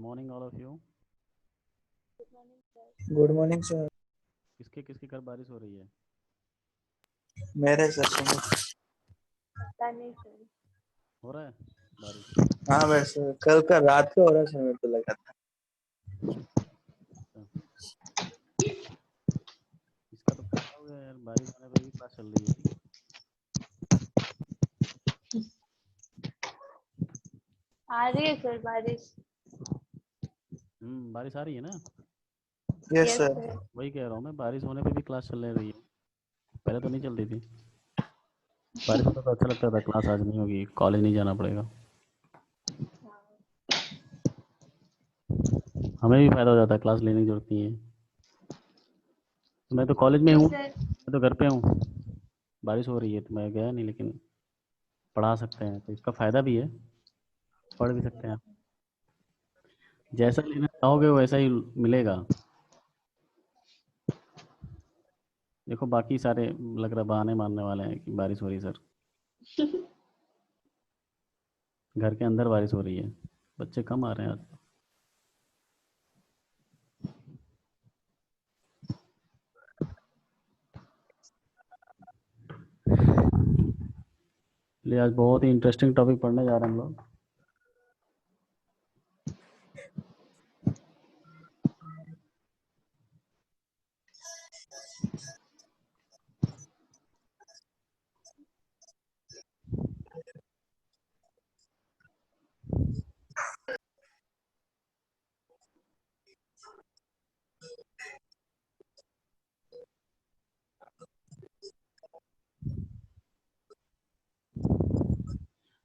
Good morning all of you. Good morning sir. किसके किसके घर बारिश हो रही है? मेरे सर सुनो। पता नहीं सर। हो रहा है बारिश? हाँ वैसे कल का रात को हो रहा समय तो लगा था। इसका तो फायदा हो गया यार, बारिश होने पे भी क्लास चल रही है। आ रही है सर बारिश। बारिश आ रही है ना? Yes yes sir. सर। वही कह रहा हूँ मैं, बारिश होने पे भी क्लास चल रही है। पहले तो नहीं चल रही थी। बारिश होता तो अच्छा लगता था, क्लास आज नहीं होगी, कॉलेज नहीं जाना पड़ेगा। हमें भी फायदा हो जाता है, क्लास लेने की जरूरत नहीं है। मैं तो कॉलेज में जी हूँ, सर। मैं तो घर पे हूँ। बारिश हो रही है तो मैं गया नहीं, लेकिन पढ़ा सकते हैं तो इसका फायदा भी है, पढ़ भी सकते हैं। जैसा लेना चाहोगे वैसा ही मिलेगा। देखो बाकी सारे लग रहा बहाने मारने वाले हैं कि बारिश हो रही है सर। घर के अंदर बारिश हो रही है, बच्चे कम आ रहे हैं आज। लिए आज बहुत ही इंटरेस्टिंग टॉपिक पढ़ने जा रहे हैं हम लोग।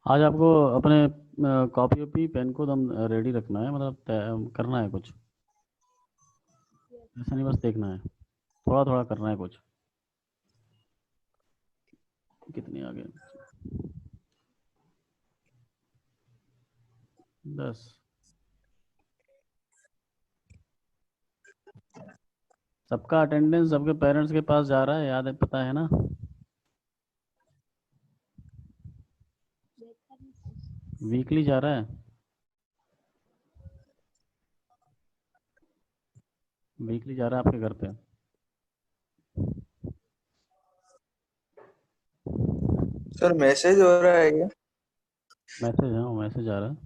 आज आपको अपने कॉपी वॉपी पेन को दम रेडी रखना है, मतलब करना है कुछ, ऐसा नहीं बस देखना है, थोड़ा थोड़ा करना है कुछ। कितने आ गए? 10। सबका अटेंडेंस सबके पेरेंट्स के पास जा रहा है, याद है, पता है ना? वीकली जा रहा है, वीकली जा रहा है आपके घर पे। सर मैसेज हो रहा है क्या? मैसेज, हाँ मैसेज आ रहा है।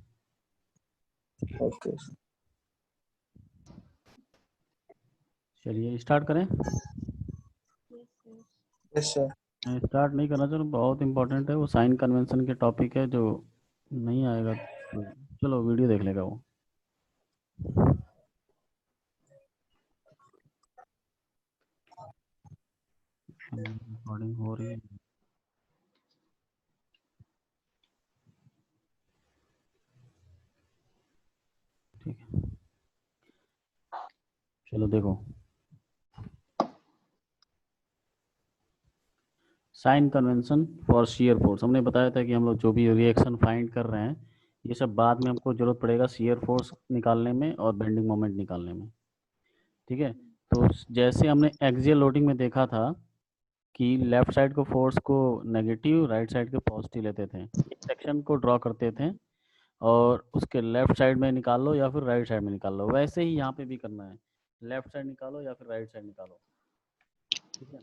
ओके। चलिए स्टार्ट करें। Yes sir. स्टार्ट नहीं करना, चलो बहुत इंपॉर्टेंट है वो, साइन कन्वेंशन के टॉपिक है, जो नहीं आएगा तो चलो वीडियो देख लेगा वो। रिकॉर्डिंग हो रही है। ठीक है, चलो देखो। Sign convention for shear force, हमने बताया था कि हम लोग जो भी रिएक्शन फाइंड कर रहे हैं, ये सब बाद में हमको जरूरत पड़ेगा शियर फोर्स निकालने में और बेंडिंग मोमेंट निकालने में। ठीक है, तो जैसे हमने एक्सियल लोडिंग में देखा था कि लेफ्ट साइड को फोर्स को नेगेटिव, राइट साइड को पॉजिटिव लेते थे, एक सेक्शन को ड्रॉ करते थे और उसके लेफ्ट साइड में निकाल लो या फिर राइट साइड में निकाल लो। वैसे ही यहाँ पे भी करना है, लेफ्ट साइड निकालो या फिर राइट साइड निकालो। ठीक है,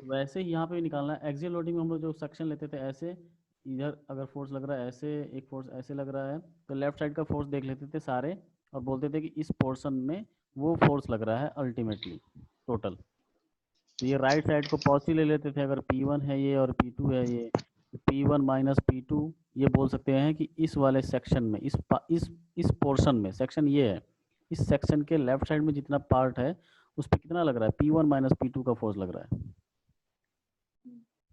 वैसे ही यहाँ पे भी निकालना है। एक्सियल लोडिंग में हम लोग जो सेक्शन लेते थे ऐसे, इधर अगर फोर्स लग रहा है ऐसे, एक फोर्स ऐसे लग रहा है, तो लेफ्ट साइड का फोर्स देख लेते थे सारे और बोलते थे कि इस पोर्शन में वो फोर्स लग रहा है अल्टीमेटली टोटल। तो ये राइट साइड को पॉजिटिव ले लेते थे, अगर P1 है ये और P2 है ये, तो P1 माइनस P2, ये बोल सकते हैं कि इस वाले सेक्शन में, इस पोर्शन में, सेक्शन ये है, इस सेक्शन के लेफ्ट साइड में जितना पार्ट है उस पर कितना लग रहा है, P1 माइनस P2 का फोर्स लग रहा है।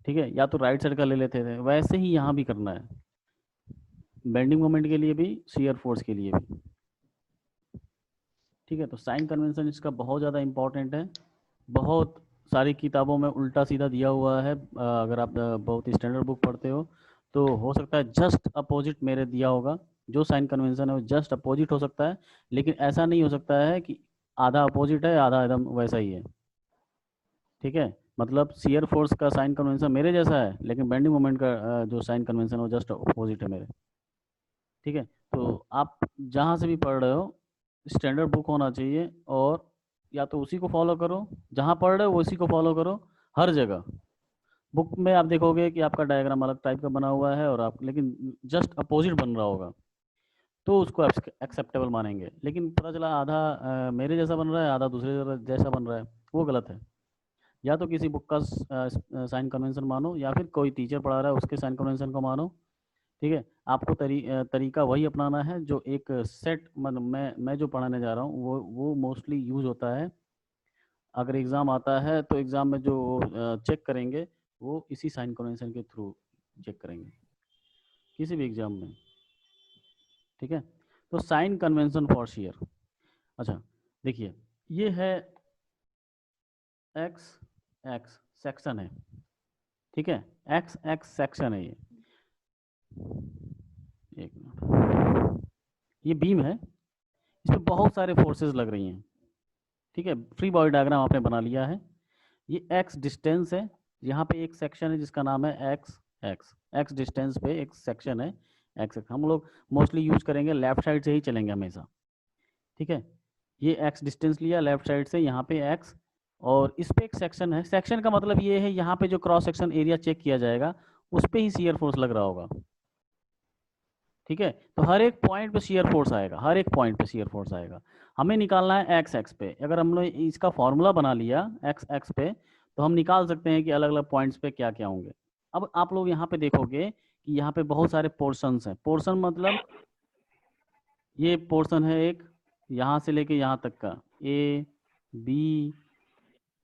ठीक है, या तो राइट साइड का ले लेते थे, वैसे ही यहाँ भी करना है, बेंडिंग मोमेंट के लिए भी, शियर फोर्स के लिए भी। ठीक है, तो साइन कन्वेंशन इसका बहुत ज़्यादा इंपॉर्टेंट है, बहुत सारी किताबों में उल्टा सीधा दिया हुआ है। अगर आप बहुत स्टैंडर्ड बुक पढ़ते हो तो हो सकता है जस्ट अपोजिट मेरे दिया होगा, जो साइन कन्वेंशन है वो जस्ट अपोजिट हो सकता है, लेकिन ऐसा नहीं हो सकता है कि आधा अपोजिट है आधा एकदम वैसा ही है। ठीक है, मतलब शियर फोर्स का साइन कन्वेंशन मेरे जैसा है, लेकिन बेंडिंग मोमेंट का जो साइन कन्वेंशन है वो जस्ट अपोजिट है मेरे। ठीक है, तो आप जहाँ से भी पढ़ रहे हो स्टैंडर्ड बुक होना चाहिए, और या तो उसी को फॉलो करो, जहाँ पढ़ रहे हो उसी को फॉलो करो हर जगह। बुक में आप देखोगे कि आपका डायग्राम अलग टाइप का बना हुआ है और आप लेकिन जस्ट अपोजिट बन रहा होगा, तो उसको एक्सेप्टेबल मानेंगे। लेकिन पता चला आधा मेरे जैसा बन रहा है, आधा दूसरे जैसा बन रहा है, वो गलत है। या तो किसी बुक का साइन कन्वेंशन मानो, या फिर कोई टीचर पढ़ा रहा है उसके साइन कन्वेंशन को मानो। ठीक है, आपको तरीका वही अपनाना है जो एक सेट, मतलब मैं जो पढ़ाने जा रहा हूँ वो मोस्टली यूज होता है। अगर एग्ज़ाम आता है तो एग्ज़ाम में जो चेक करेंगे वो इसी साइन कन्वेंशन के थ्रू चेक करेंगे किसी भी एग्ज़ाम में। ठीक है, तो साइन कन्वेंशन फॉर शेयर। अच्छा देखिए, ये है एक्स एक्स सेक्शन है, ठीक है, एक्स एक्स सेक्शन है ये। एक मिनट, ये बीम है, इसमें बहुत सारे फोर्सेस लग रही हैं। ठीक है, फ्री बॉडी डायग्राम आपने बना लिया है। ये एक्स डिस्टेंस है, यहाँ पे एक सेक्शन है जिसका नाम है एक्स एक्स। एक्स डिस्टेंस पे एक सेक्शन है एक्स एक्स। हम लोग मोस्टली यूज करेंगे लेफ्ट साइड से ही चलेंगे हमेशा। ठीक है, ये एक्स डिस्टेंस लिया लेफ्ट साइड से, यहाँ पे एक्स, और इस पे एक सेक्शन है। सेक्शन का मतलब ये है यहाँ पे जो क्रॉस सेक्शन एरिया चेक किया जाएगा उस पे ही शियर फोर्स लग रहा होगा। ठीक है, तो हर एक पॉइंट पे शियर फोर्स आएगा, हर एक पॉइंट पे शियर फोर्स आएगा। हमें निकालना है एक्स एक्स पे। अगर हम लोग इसका फॉर्मूला बना लिया एक्स एक्स पे, तो हम निकाल सकते हैं कि अलग अलग पॉइंट्स पे क्या क्या होंगे। अब आप लोग यहाँ पे देखोगे कि यहाँ पे बहुत सारे पोर्शंस हैं। पोर्शन मतलब ये पोर्शन है एक, यहाँ से लेके यहाँ तक का, ए बी,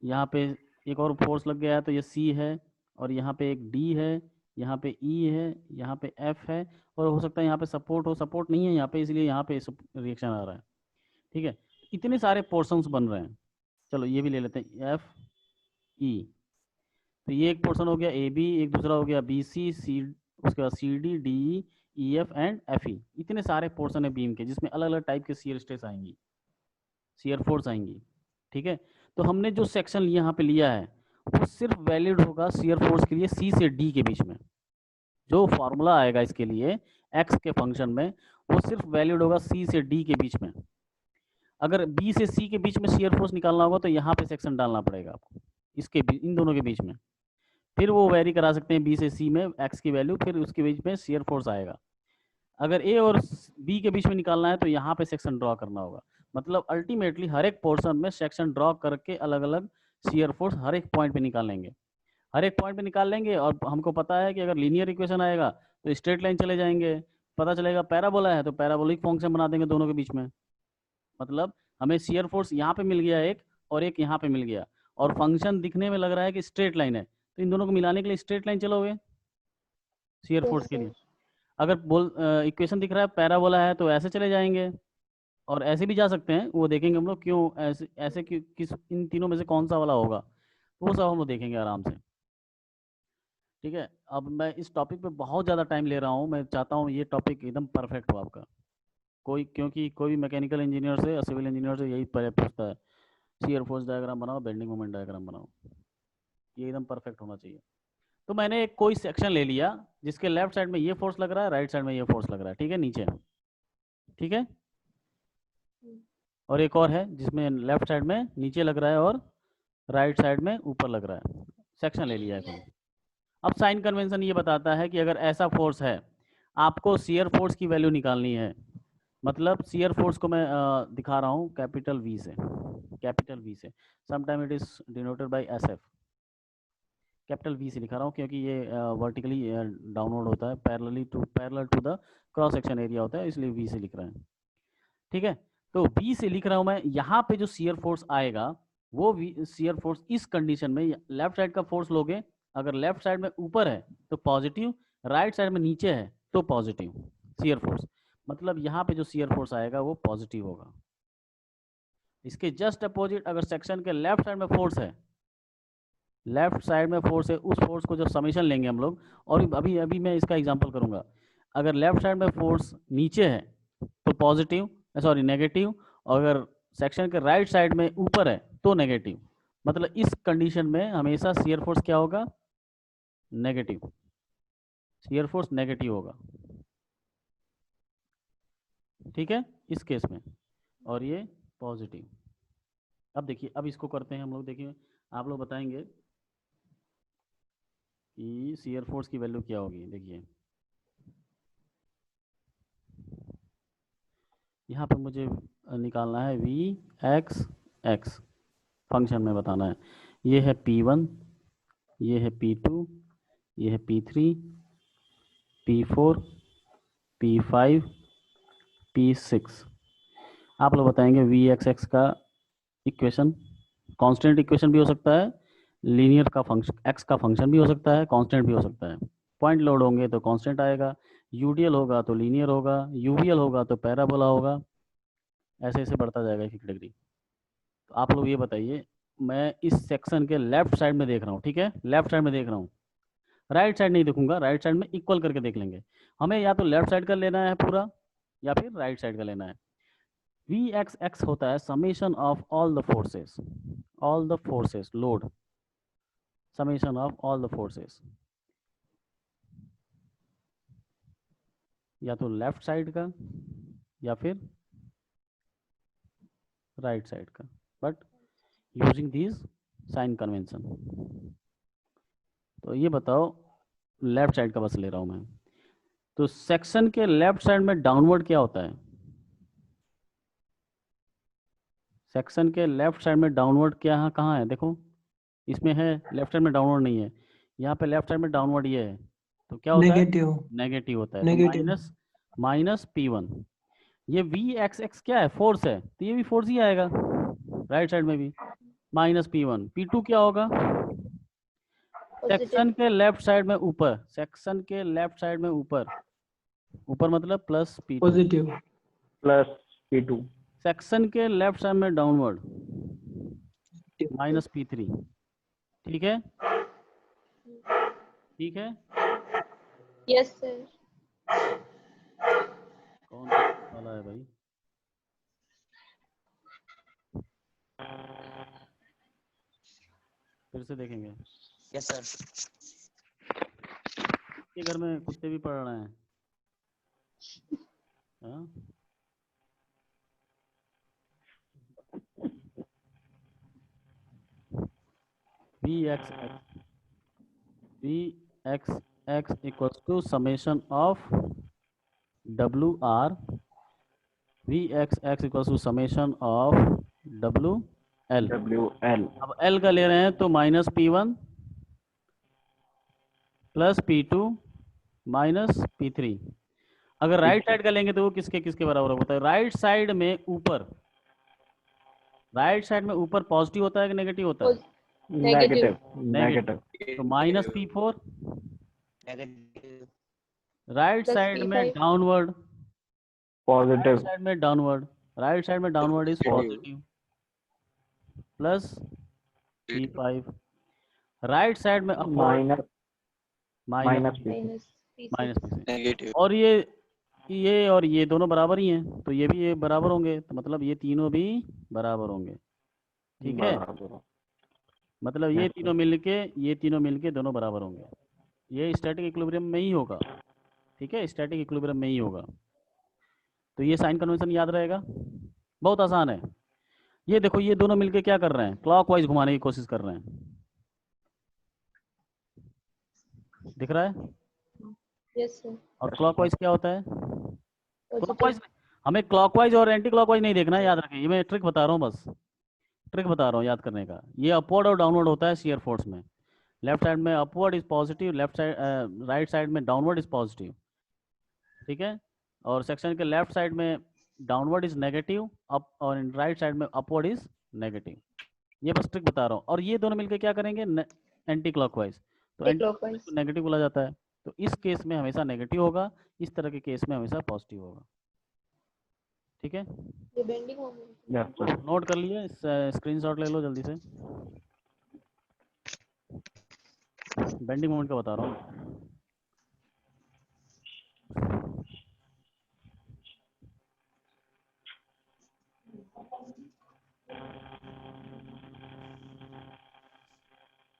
यहाँ पे एक और फोर्स लग गया है तो ये सी है, और यहाँ पे एक डी है, यहाँ पे ई है, यहाँ पे एफ है, और हो सकता है यहाँ पे सपोर्ट हो। सपोर्ट नहीं है यहाँ पे, इसलिए यहाँ पे रिएक्शन आ रहा है। ठीक है, इतने सारे पोर्शंस बन रहे हैं। चलो ये भी ले लेते हैं एफ ई। तो ये एक पोर्शन हो गया ए बी, एक दूसरा हो गया बी सी सी, उसके बाद C D D E F and F E. इतने सारे पोर्शन है बीम के जिसमें अलग अलग टाइप के शियर स्ट्रेस आएंगी, शियर फोर्स आएंगी। ठीक है, तो हमने जो सेक्शन यहाँ पे लिया है वो सिर्फ वैलिड होगा शियर फोर्स के लिए सी से डी के बीच में। जो फॉर्मूला आएगा इसके लिए एक्स के फंक्शन में, वो सिर्फ वैलिड होगा सी से डी के बीच में। अगर बी से सी के बीच में शियर फोर्स निकालना होगा तो यहाँ पे सेक्शन डालना पड़ेगा आपको, इसके इन दोनों के बीच में। फिर वो वेरी करा सकते हैं बी से सी में एक्स की वैल्यू, फिर उसके बीच में शियर फोर्स आएगा। अगर ए और बी के बीच में निकालना है तो यहाँ पे सेक्शन ड्रॉ करना होगा। मतलब अल्टीमेटली हर एक पोर्शन में सेक्शन ड्रॉ करके अलग अलग शियर फोर्स हर एक पॉइंट पे निकाल लेंगे, हर एक पॉइंट पे निकाल लेंगे। और हमको पता है कि अगर लीनियर इक्वेशन आएगा तो स्ट्रेट लाइन चले जाएंगे। पता चलेगा पैराबोला है तो पैराबोलिक फंक्शन बना देंगे दोनों के बीच में। मतलब हमें शियर फोर्स यहाँ पे मिल गया एक, और एक यहाँ पे मिल गया, और फंक्शन दिखने में लग रहा है कि स्ट्रेट लाइन है, तो इन दोनों को मिलाने के लिए स्ट्रेट लाइन चलोगे शियर फोर्स के लिए। अगर इक्वेशन दिख रहा है पैराबोला है तो ऐसे चले जाएंगे, और ऐसे भी जा सकते हैं, वो देखेंगे हम लोग क्यों ऐसे ऐसे क्यों, किस इन तीनों में से कौन सा वाला होगा, तो वो सब हम लोग देखेंगे आराम से। ठीक है, अब मैं इस टॉपिक पे बहुत ज़्यादा टाइम ले रहा हूँ। मैं चाहता हूँ ये टॉपिक एकदम परफेक्ट हो आपका। क्योंकि कोई भी मैकेनिकल इंजीनियर से या सिविल इंजीनियर से यही पहले पूछता है, शियर फोर्स डायग्राम बनाओ, बेंडिंग मोमेंट डायग्राम बनाओ, ये एकदम परफेक्ट होना चाहिए। तो मैंने एक कोई सेक्शन ले लिया जिसके लेफ्ट साइड में ये फोर्स लग रहा है, राइट साइड में ये फोर्स लग रहा है, ठीक है, नीचे, ठीक है, और एक और है जिसमें लेफ्ट साइड में नीचे लग रहा है और राइट साइड में ऊपर लग रहा है। सेक्शन ले लिया है कोई। अब साइन कन्वेंशन ये बताता है कि अगर ऐसा फोर्स है, आपको शियर फोर्स की वैल्यू निकालनी है। मतलब शियर फोर्स को मैं दिखा रहा हूँ कैपिटल वी से, कैपिटल वी से। Sometime it is denoted by S F. Capital V से लिखा रहा हूँ क्योंकि ये वर्टिकली डाउनवर्ड होता है, parallel to the cross section area होता है, इसलिए वी से लिख रहे हैं। ठीक है, तो वी से लिख रहा हूँ मैं। यहाँ पे जो शियर फोर्स आएगा वो शियर फोर्स इस कंडीशन में, लेफ्ट साइड का फोर्स लोगे, अगर लेफ्ट साइड में ऊपर है तो पॉजिटिव, राइट साइड में नीचे है तो पॉजिटिव शियर फोर्स। मतलब यहाँ पे जो शियर फोर्स आएगा वो पॉजिटिव होगा। इसके जस्ट अपोजिट अगर सेक्शन के लेफ्ट साइड में फोर्स है, लेफ्ट साइड में फोर्स है, उस फोर्स को जब समीशन लेंगे हम लोग, और अभी अभी मैं इसका एग्जांपल करूंगा। अगर लेफ्ट साइड में फोर्स नीचे है तो पॉजिटिव, सॉरी नेगेटिव, और अगर सेक्शन के राइट साइड में ऊपर है तो नेगेटिव। मतलब इस कंडीशन में हमेशा शियर फोर्स क्या होगा, नेगेटिव, शियर फोर्स नेगेटिव होगा। ठीक है, इस केस में, और ये पॉजिटिव। अब देखिए, अब इसको करते हैं हम लोग। देखिए, आप लोग बताएंगे कि शियर फोर्स की वैल्यू क्या होगी। देखिए, यहाँ पर मुझे निकालना है वी एक्स एक्स, फंक्शन में बताना है। ये है P1, ये है P2, ये है P3, P4, P5, P6। आप लोग बताएंगे वी एक्स एक्स का इक्वेशन। कांस्टेंट इक्वेशन भी हो सकता है, लीनियर का फंक्शन, एक्स का फंक्शन भी हो सकता है, कांस्टेंट भी हो सकता है। पॉइंट लोड होंगे तो कांस्टेंट आएगा, यूडीएल होगा तो लीनियर होगा, यूवीएल होगा तो पैराबोला होगा, ऐसे ऐसे बढ़ता जाएगा एक एक डिग्री। तो आप लोग ये बताइए, मैं इस सेक्शन के लेफ्ट साइड में देख रहा हूँ, ठीक है, लेफ्ट साइड में देख रहा हूँ, राइट साइड नहीं देखूंगा, राइट साइड में इक्वल करके देख लेंगे। हमें या तो लेफ्ट साइड का लेना है पूरा, या फिर राइट साइड का लेना है। वी एक्स एक्स होता है summation of all the forces load, summation of all the forces, या तो लेफ्ट साइड का या फिर राइट साइड का, but using this sign convention. तो ये बताओ, लेफ्ट साइड का बस ले रहा हूं मैं। तो सेक्शन के लेफ्ट साइड में डाउनवर्ड क्या होता है? सेक्शन के लेफ्ट साइड में डाउनवर्ड क्या है, कहाँ है? देखो, इसमें है, लेफ्ट साइड में डाउनवर्ड नहीं है। यहाँ पे लेफ्ट साइड में डाउनवर्ड ये है, तो क्या होता है? नेगेटिव नेगेटिव होता है। तो नेगेटिव माइनस माइनस P1। ये वी एक्स एक्स क्या है? फोर्स है, तो ये भी फोर्स ही आएगा राइट साइड में भी, माइनस P1। P2 क्या होगा? सेक्शन पॉजिटिव के लेफ्ट साइड में ऊपर, सेक्शन के लेफ्ट साइड में ऊपर, ऊपर मतलब plus P2। Positive plus P2। Section के लेफ्ट साइड में डाउनवर्ड माइनस P3। ठीक है, ठीक है। Yes sir. कौन सा वाला है भाई? फिर से देखेंगे। Yes sir. के घर में कुत्ते भी पड़ रहे हैं, हाँ? V X X, V X X equals to summation of W R, V X X equals to summation of W L. WL। अब एल का ले रहे हैं तो minus P1 plus P2 minus P3। अगर राइट साइड का लेंगे तो वो किसके किसके बराबर होता है? राइट साइड में ऊपर, राइट साइड में ऊपर पॉजिटिव होता है कि नेगेटिव होता है? Negative negative. तो minus P4, negative right plus side में P5 downward, right positive side में डाउनवर्ड, राइट साइड में downward is positive, plus P5, right side में upward minus minus P6। Minus P6 minus P6। Negative और ये और ये दोनों बराबर ही हैं, तो ये भी ये बराबर होंगे, तो मतलब ये तीनों भी बराबर होंगे। ठीक है, बराबर। मतलब ये Yes, तीनों मिलके, ये तीनों मिलके दोनों बराबर होंगे। ये स्टैटिक इक्विलिब्रियम में ही होगा, ठीक है, स्टैटिक इक्विलिब्रियम में ही होगा। तो ये साइन कन्वेंशन याद रहेगा, बहुत आसान है। ये देखो, ये दोनों मिलके क्या कर रहे हैं? क्लॉकवाइज घुमाने की कोशिश कर रहे हैं, दिख रहा है? Yes sir. और क्लॉकवाइज क्या होता है? पॉजिटिव क्लॉकवाइज, हमें क्लॉकवाइज और एंटी क्लॉकवाइज नहीं देखना है, याद रखें। ये मैं ट्रिक बता रहा हूँ, बस ट्रिक बता रहा हूँ याद करने का। ये अपवर्ड और डाउनवर्ड होता है शियर फोर्स में। लेफ्ट साइड में upward is positive, left side right side में डाउनवर्ड इज पॉजिटिव, ठीक है। और सेक्शन के लेफ्ट साइड में डाउनवर्ड इज नेगेटिव, अप, और राइट साइड में अपवर्ड इज नेगेटिव। ये बस ट्रिक बता रहा हूँ। और ये दोनों मिलकर क्या करेंगे? Anti clockwise. तो एंटी क्लॉकवाइज को नेगेटिव बोला जाता है, तो इस केस में हमेशा नेगेटिव होगा, इस तरह के केस में हमेशा पॉजिटिव होगा। ठीक है, ये bending moment Yes, sir। Note कर लिए? स्क्रीनशॉट ले लो जल्दी से। बेंडिंग मोमेंट का बता रहा हूँ।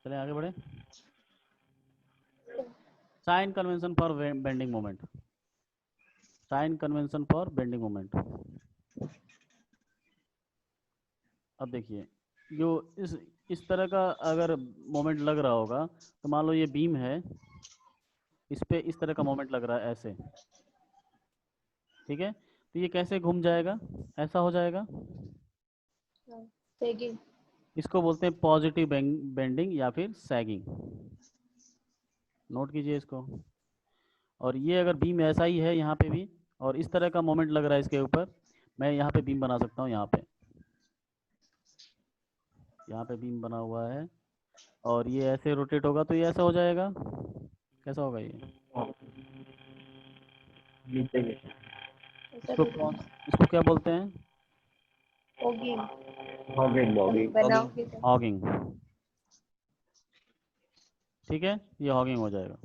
चले आगे बढ़े। Sign convention for bending moment. Sign convention for bending moment. अब देखिए, जो इस तरह का अगर मोमेंट लग रहा होगा, तो मान लो ये बीम है, इस पे इस तरह का मोमेंट लग रहा है ऐसे, ठीक है, तो ये कैसे घूम जाएगा, ऐसा हो जाएगा। सैगिंग। इसको बोलते हैं पॉजिटिव बेंडिंग या फिर सैगिंग, नोट कीजिए इसको। और ये अगर बीम ऐसा ही है यहाँ पे भी, और इस तरह का मोमेंट लग रहा है इसके ऊपर, मैं यहाँ पे बीम बना सकता हूँ, यहाँ पे बीम बना हुआ है, और ये ऐसे रोटेट होगा तो ये ऐसा हो जाएगा। कैसा होगा ये? नीचे के इसको क्या बोलते हैं? होगिंग। बॉडी बनाओगे तो हॉगिंग। ठीक है, ये हॉगिंग हो जाएगा।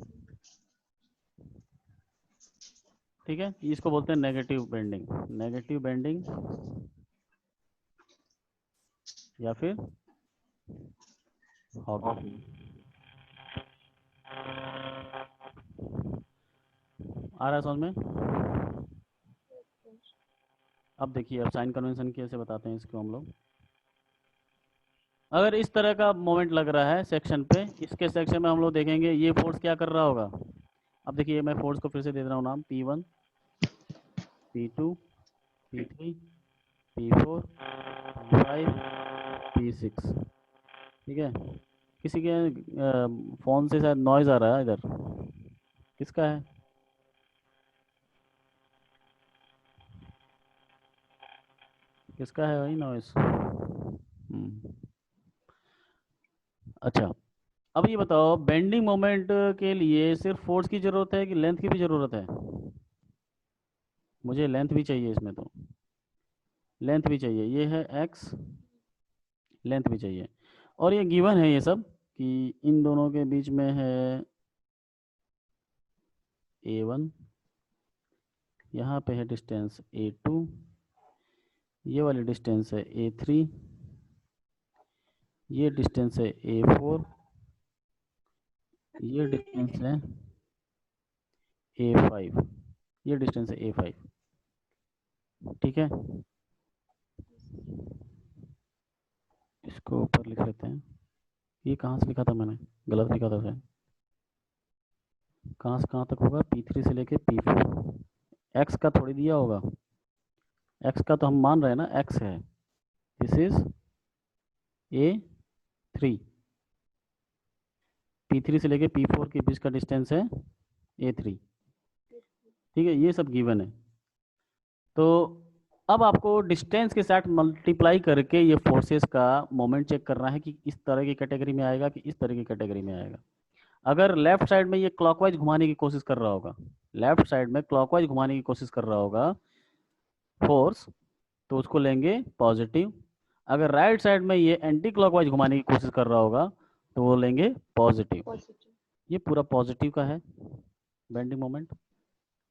ठीक है, इसको बोलते हैं नेगेटिव बेंडिंग, नेगेटिव बेंडिंग या फिर हॉगिंग। आ रहा है समझ में? अब देखिए, अब साइन कन्वेंशन कैसे बताते हैं इसको हम लोग। अगर इस तरह का मोमेंट लग रहा है सेक्शन पे, इसके सेक्शन में हम लोग देखेंगे ये फोर्स क्या कर रहा होगा। अब देखिए, मैं फोर्स को फिर से दे रहा हूँ नाम, P1, P2, P3, P4, P5, P6। ठीक है, किसी के फ़ोन से शायद नॉइज़ आ रहा है इधर, किसका है? किसका है भाई नॉइज़? अच्छा, अब ये बताओ, बेंडिंग मोमेंट के लिए सिर्फ फोर्स की ज़रूरत है कि लेंथ की भी ज़रूरत है? मुझे लेंथ भी चाहिए इसमें, तो लेंथ भी चाहिए, ये है x, लेंथ भी चाहिए। और ये गिवन है ये सब कि इन दोनों के बीच में है A1, यहाँ पे है डिस्टेंस A2, ये वाली डिस्टेंस है A3, ये डिस्टेंस है A4, ये डिस्टेंस है A5, ये डिस्टेंस है A5। ठीक है, इसको ऊपर लिख लेते हैं। ये कहाँ से लिखा था मैंने? गलत लिखा था शायद। कहाँ से कहाँ तक होगा? P3 से लेके P4। x का थोड़ी दिया होगा, x का तो हम मान रहे हैं ना, x है, दिस इज A3, P3 से लेके P4 के बीच का डिस्टेंस है A3। ठीक है, ये सब गिवन है। तो अब आपको डिस्टेंस के साथ मल्टीप्लाई करके ये फोर्सेस का मोमेंट चेक करना है कि इस तरह की कैटेगरी में आएगा कि इस तरह की कैटेगरी में आएगा। अगर लेफ्ट साइड में ये क्लॉकवाइज घुमाने की कोशिश कर रहा होगा, लेफ्ट साइड में क्लॉकवाइज घुमाने की कोशिश कर रहा होगा फोर्स, तो उसको लेंगे पॉजिटिव। अगर राइट साइड में ये एंटी क्लॉकवाइज घुमाने की कोशिश कर रहा होगा, तो वो लेंगे पॉजिटिव। पॉजिटिव। ये पूरा पॉजिटिव का है बेंडिंग मोमेंट।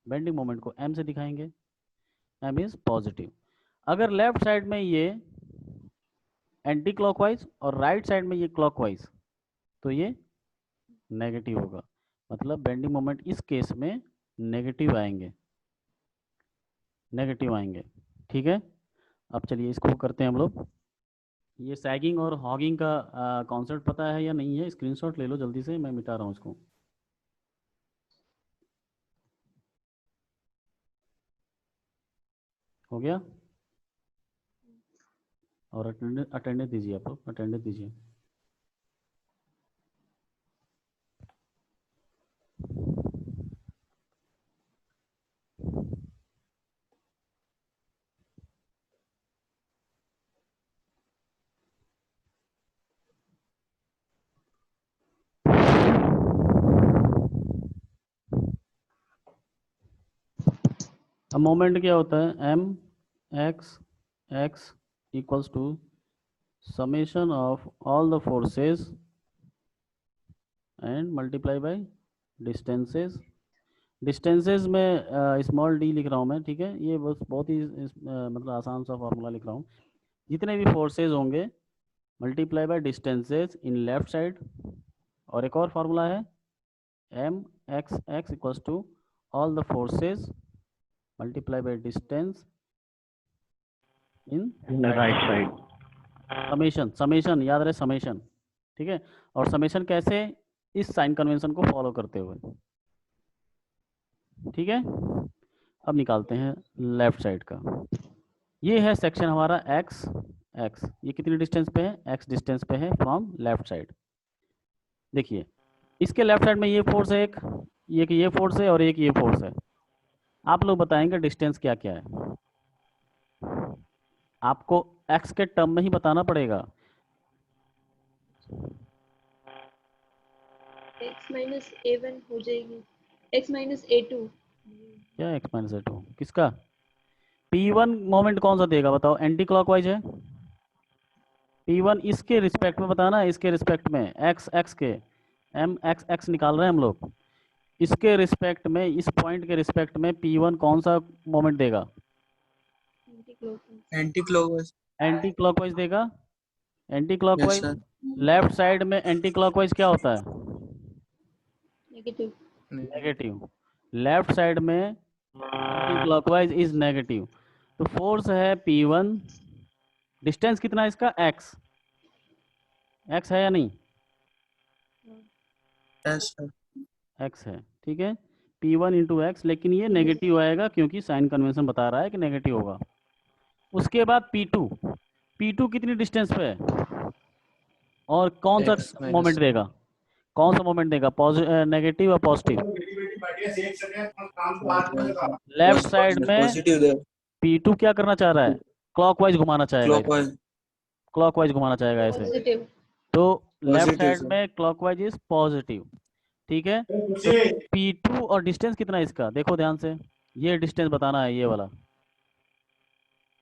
बेंडिंग मोमेंट को m से दिखाएंगे, m इज पॉजिटिव। अगर लेफ्ट साइड में ये एंटी क्लॉकवाइज और राइट साइड में ये क्लॉकवाइज, तो ये नेगेटिव होगा। मतलब बेंडिंग मोमेंट इस केस में नेगेटिव आएंगे, नेगेटिव आएंगे। ठीक है, अब चलिए इसको करते हैं हम लोग। ये सैगिंग और हॉगिंग का कॉन्सेप्ट पता है या नहीं है? स्क्रीनशॉट ले लो जल्दी से, मैं मिटा रहा हूँ इसको। हो गया? और अटेंडेंस दीजिए, आप लोग अटेंडेंस दीजिए। अब मोमेंट क्या होता है? m x equals to summation of all the forces and multiply by distances. Distances में स्मॉल d लिख रहा हूँ मैं, ठीक है, ये बस बहुत ही मतलब आसान सा फॉर्मूला लिख रहा हूँ। जितने भी फोर्सेस होंगे multiply by distances in left side, और एक और फार्मूला है m x equals to all the forces multiply by distance in right side. Summation, summation याद रहे, समेशन, ठीक है। और समेशन कैसे, इस साइन कन्वेंशन को फॉलो करते हुए, ठीक है। अब निकालते हैं लेफ्ट साइड का। ये है सेक्शन हमारा एक्स एक्स, ये कितनी डिस्टेंस पे है, एक्स डिस्टेंस पे है फ्रॉम लेफ्ट साइड। देखिए इसके लेफ्ट साइड में ये फोर्स है, एक ये फोर्स है और एक ये फोर्स है। आप लोग बताएंगे डिस्टेंस क्या क्या है, आपको एक्स के टर्म में ही बताना पड़ेगा। x माइनस a1 हो जाएगी, x माइनस a2। क्या एक्स माइनस ए टू किसका, P1 मोमेंट कौन सा देगा बताओ, एंटी क्लॉकवाइज है। P1 इसके रिस्पेक्ट में बताना है, इसके रिस्पेक्ट में, एक्स एक्स के, एम एक्स एक्स निकाल रहे हैं हम लोग, इसके रिस्पेक्ट में, इस पॉइंट के रिस्पेक्ट में P1 कौन सा मोमेंट देगा, एंटी क्लॉकवाइज। एंटी क्लॉकवाइज देगा। Anti yes clockwise sir. Left side में एंटी क्लॉकवाइज क्या होता है, नेगेटिव। नेगेटिव। लेफ्ट साइड में एंटी क्लॉकवाइज इज नेगेटिव। तो फोर्स है P1, डिस्टेंस कितना है इसका, x, x है या नहीं, यस सर। x है, ठीक है। P1 इंटू एक्स, लेकिन ये नेगेटिव आएगा क्योंकि साइन कन्वेंशन बता रहा है कि नेगेटिव होगा। उसके बाद P2, P2 कितनी डिस्टेंस पे है और कौन सा एक्स माइनस मोमेंट देगा, कौन सा मोमेंट देगा, नेगेटिव या पॉजिटिव। लेफ्ट साइड में पॉजिटिव दे। P2 क्या करना चाह रहा है, क्लॉकवाइज घुमाना चाहेगा, क्लॉकवाइज। क्लॉकवाइज घुमाना चाहेगा ऐसे। पॉजिटिव। तो लेफ्ट पॉजिटिव साइड सर। में क्लॉकवाइज इज पॉजिटिव, ठीक है। तो P2 और डिस्टेंस कितना है इसका, देखो ध्यान से, ये डिस्टेंस बताना है, ये वाला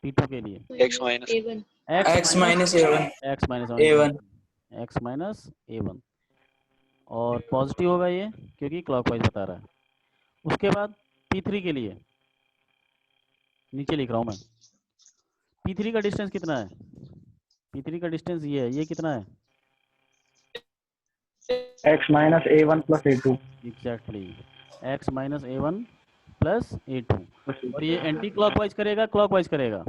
P2 के लिए x minus a1। X minus A1. X minus A1। X minus A1, और पॉजिटिव होगा ये क्योंकि क्लॉकवाइज बता रहा है। उसके बाद P3 के लिए नीचे लिख रहा हूँ मैं, P3 का डिस्टेंस कितना है, P3 का डिस्टेंस ये है, ये कितना है, x minus a1 plus a2। Exactly, x minus A1 plus A2। और ये एंटी क्लॉकवाइज करेगा, क्लॉकवाइज करेगा,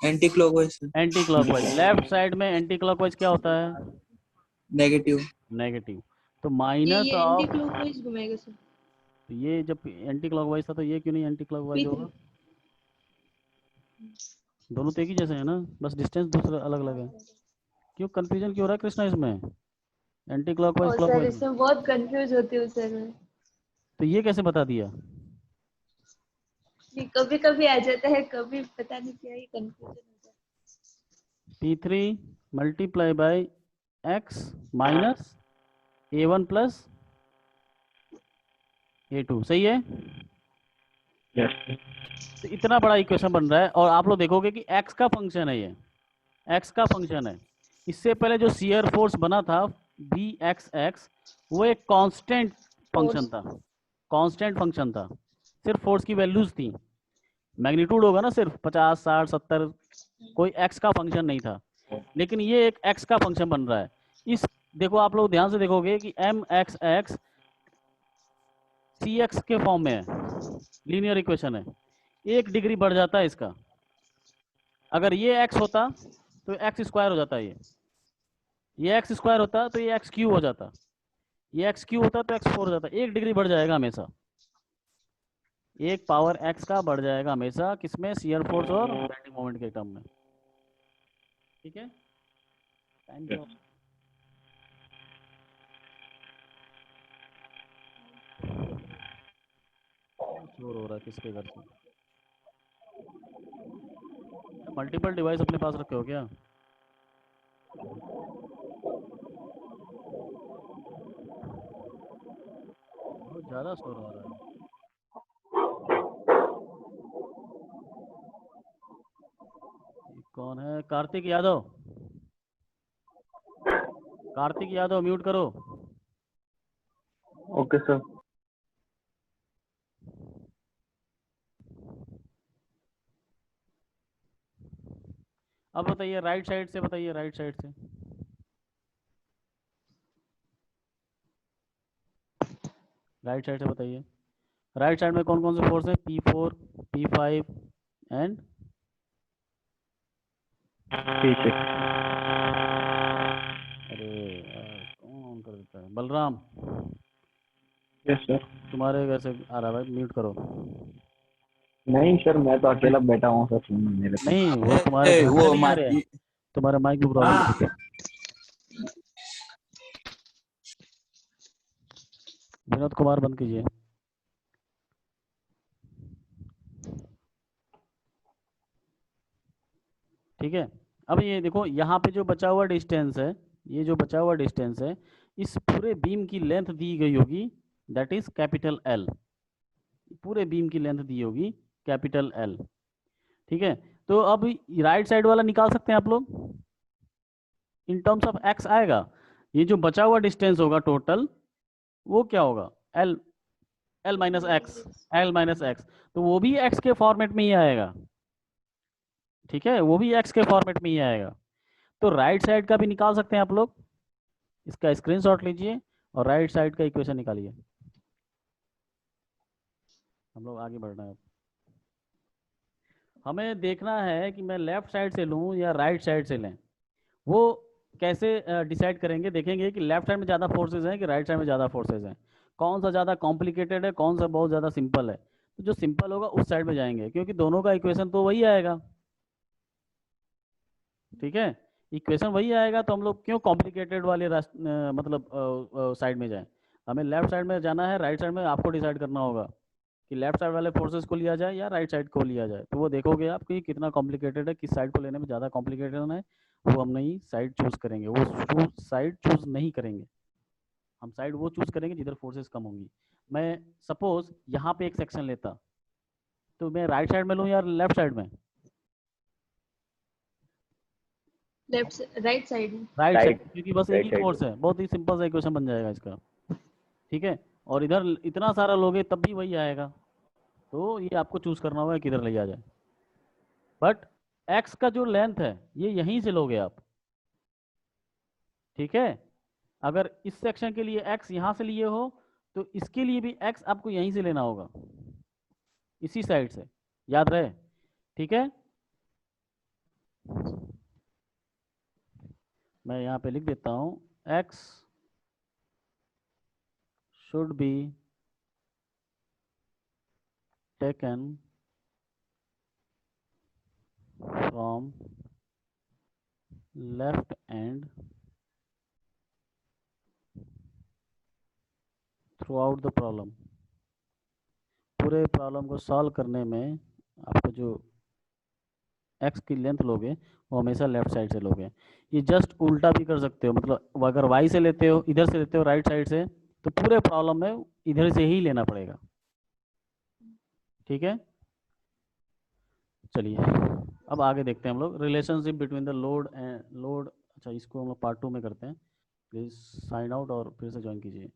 anti clockwise. Anti clockwise. Left side में एंटी क्लॉकवाइज क्या होता है, नेगेटिव। नेगेटिव। तो ये माइनस एंटी ऑफ, क्लॉकवाइज घुमाएगा सर। तो ये जब एंटी क्लॉकवाइज था तो ये क्यों नहीं एंटी क्लॉकवाइज P3। होगा, दोनों तो एक ही जैसे है ना, बस डिस्टेंस दूसरा अलग अलग है। क्यों कंफ्यूजन क्यों हो रहा है कृष्णा इसमें, एंटी क्लॉकवाइज और सर क्लॉकवाइज, इसमें बहुत कंफ्यूज होती हूँ सर मैं। तो ये कैसे बता दिया, कभी कभी आ जाता है, कभी पता नहीं क्या ही कंफ्यूजन होता है। P3 multiply by x minus A1 plus A2, सही है। यस। तो इतना बड़ा इक्वेशन बन रहा है और आप लोग देखोगे कि x का फंक्शन है, ये x का फंक्शन है। इससे पहले जो शियर फोर्स बना था Vxx, वो एक कांस्टेंट फंक्शन था, कांस्टेंट फंक्शन था, सिर्फ फोर्स की वैल्यूज थी, मैग्नीट्यूड होगा ना सिर्फ 50 60 70, कोई x का फंक्शन नहीं था। लेकिन ये एक x का फंक्शन बन रहा है। इस देखो आप लोग ध्यान से देखोगे कि mxx cx के फॉर्म में है, लीनियर इक्वेशन है, 1 डिग्री बढ़ जाता है इसका। अगर ये x होता तो एक्स स्क्वायर हो जाता है, ये एक्स स्क्वायर होता तो ये एक्स क्यू हो जाता, ये एक्स क्यू होता तो एक्स 4 हो जाता। 1 डिग्री बढ़ जाएगा हमेशा, एक पावर एक्स का बढ़ जाएगा हमेशा, किसमें, शियर फोर्स और बेंडिंग मोमेंट के टर्म में, ठीक है। टाइम क्या शोर हो रहा है किसके घर से, मल्टीपल डिवाइस अपने पास रखे हो क्या, बहुत ज़्यादा शोर हो रहा है। ये कौन है, कार्तिक यादव, कार्तिक यादव म्यूट करो। Okay sir. अब बताइए राइट साइड से, बताइए राइट साइड से, राइट साइड से बताइए। राइट साइड में कौन कौन से फोर्स हैं? P4, P5 and P6. अरे यार, कौन ऑन कर देता है? Balram, Yes sir. तुम्हारे कैसे आ रहा है भाई? म्यूट करो। नहीं सर, मैं तो अकेला बैठा हूँ सर, सुन मेरे को। नहीं, वो तुम्हारे ए, ध्यान में वो नहीं आ रहे हैं, तुम्हारे माइक में प्रॉब्लम है। विनोद कुमार बंद कीजिए। ठीक है, अब ये देखो यहाँ पे जो बचा हुआ डिस्टेंस है, ये जो बचा हुआ डिस्टेंस है, इस पूरे बीम की लेंथ दी गई होगी, दैट इज कैपिटल एल। पूरे बीम की लेंथ दी होगी कैपिटल एल। ठीक है, तो अब राइट साइड वाला निकाल सकते हैं आप लोग, इन टर्म्स ऑफ एक्स आएगा। ये जो बचा हुआ डिस्टेंस होगा टोटल, वो क्या होगा? L, L minus x, L minus x, तो वो भी एक्स के फॉर्मेट में ही आएगा। ठीक है, वो भी एक्स के फॉर्मेट में ही आएगा। तो राइट साइड का भी निकाल सकते हैं आप लोग, इसका स्क्रीनशॉट लीजिए और राइट साइड का इक्वेशन निकालिए। हम लोग आगे बढ़ना है। हमें देखना है कि मैं लेफ्ट साइड से लूँ या राइट साइड से लें। वो कैसे डिसाइड करेंगे? देखेंगे कि लेफ्ट साइड में ज़्यादा फोर्सेज हैं कि राइट साइड में ज़्यादा फोर्सेज हैं, कौन सा ज़्यादा कॉम्प्लिकेटेड है, कौन सा बहुत ज़्यादा सिंपल है। तो जो सिंपल होगा उस साइड में जाएंगे, क्योंकि दोनों का इक्वेशन तो वही आएगा। ठीक है, इक्वेशन वही आएगा, तो हम लोग क्यों कॉम्प्लिकेटेड वाले मतलब साइड में जाएं? हमें लेफ्ट साइड में जाना है, राइट साइड में आपको डिसाइड करना होगा कि लेफ्ट साइड वाले फोर्सेस को लिया जाए या राइट साइड को लिया जाए। तो वो देखोगे आप कि कितना कॉम्प्लिकेटेड है, किस साइड को लेने में ज़्यादा कॉम्प्लिकेटेड है, वो हम नहीं साइड चूज़ करेंगे, वो साइड चूज़ नहीं करेंगे। हम साइड वो चूज़ करेंगे जिधर फोर्सेस कम होंगी। मैं सपोज यहाँ पे एक सेक्शन लेता, तो मैं राइट साइड में लूँ या लेफ्ट साइड में? लेफ्ट राइट साइड में। Right Right. साइड, क्योंकि बस एक ही Right side. फोर्स है, बहुत ही सिंपल सा इक्वेशन बन जाएगा इसका। ठीक है, और इधर इतना सारा लोगे तब भी वही आएगा, तो ये आपको चूज करना होगा किधर ले जाए। बट एक्स का जो लेंथ है ये यहीं से लोगे आप। ठीक है, अगर इस सेक्शन के लिए एक्स यहाँ से लिए हो, तो इसके लिए भी एक्स आपको यहीं से लेना होगा, इसी साइड से, याद रहे। ठीक है, मैं यहाँ पे लिख देता हूँ, x should be taken from left and through out the problem. पूरे प्रॉब्लम को सॉल्व करने में आपको जो एक्स की लेंथ लोगे वो हमेशा लेफ्ट साइड से लोगे। ये जस्ट उल्टा भी कर सकते हो, मतलब अगर वाई से लेते हो, इधर से लेते हो राइट साइड से, तो पूरे प्रॉब्लम में इधर से ही लेना पड़ेगा। ठीक है, चलिए अब आगे देखते हैं हम लोग, relationship between the load and load. अच्छा, इसको हम लोग पार्ट 2 में करते हैं। प्लीज़ साइन आउट और फिर से ज्वाइन कीजिए।